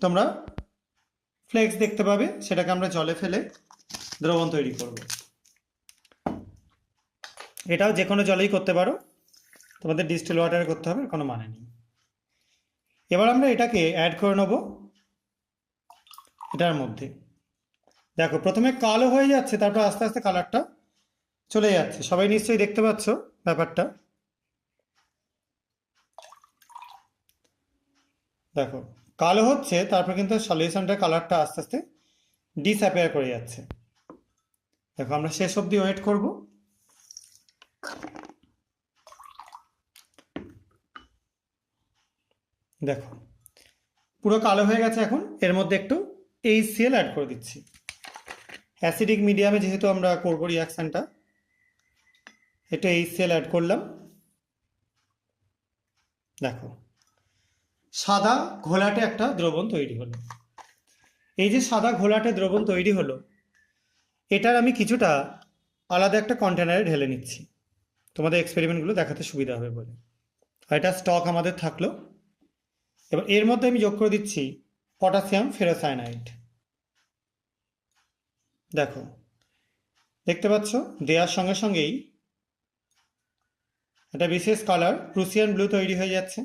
তোমরা ফ্লেক্স দেখতে পাবে, সেটাকে আমরা জলে ফেলে দ্রবণ তৈরি করব। এটাও যে কোনো জলেই করতে পারো, তোমাদের ডিস্টিল ওয়াটারে করতে হবে, কোনো মানে নেই। এবার আমরা এটাকে অ্যাড করে নেব এটার মধ্যে। দেখো প্রথমে কালো হয়ে যাচ্ছে, তারপর আস্তে আস্তে কালারটা চলে যাচ্ছে। সবাই নিশ্চয়ই দেখতে পাচ্ছ ব্যাপারটা। দেখো কালো হচ্ছে, তারপর কিন্তু সলিউশনটার কালারটা আস্তে আস্তে ডিসঅ্যাপিয়ার করে যাচ্ছে। দেখো আমরা শেষ অবধি ওয়েট করব। দেখো পুরো কালো হয়ে গেছে। এখন এর মধ্যে একটু HCl অ্যাড করে দিচ্ছি। অ্যাসিডিক মিডিয়ামে যেহেতু আমরা করবো রিয়াকশানটা, একটু HCl অ্যাড করলাম। দেখো সাদা ঘোলাটে একটা দ্রবণ তৈরি হলো। এই যে সাদা ঘোলাটে দ্রবণ তৈরি হলো, এটার আমি কিছুটা আলাদা একটা কন্টেনারে ঢেলে নিচ্ছি, তোমাদের এক্সপেরিমেন্টগুলো দেখাতে সুবিধা হবে বলে। আর এটা স্টক আমাদের থাকলো। এবার এর মধ্যে আমি যোগ করে দিচ্ছি পটাশিয়াম ফেরোসায়ানাইড। দেখো দেখতে পাচ্ছ দেওয়ার সঙ্গে সঙ্গেই একটা বিশেষ কালার প্রুসিয়ান ব্লু তৈরি হয়ে যাচ্ছে।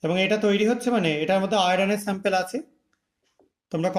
এবং এটা তৈরি হচ্ছে মানে এটার মধ্যে আয়রনের স্যাম্পেল আছে। তোমরা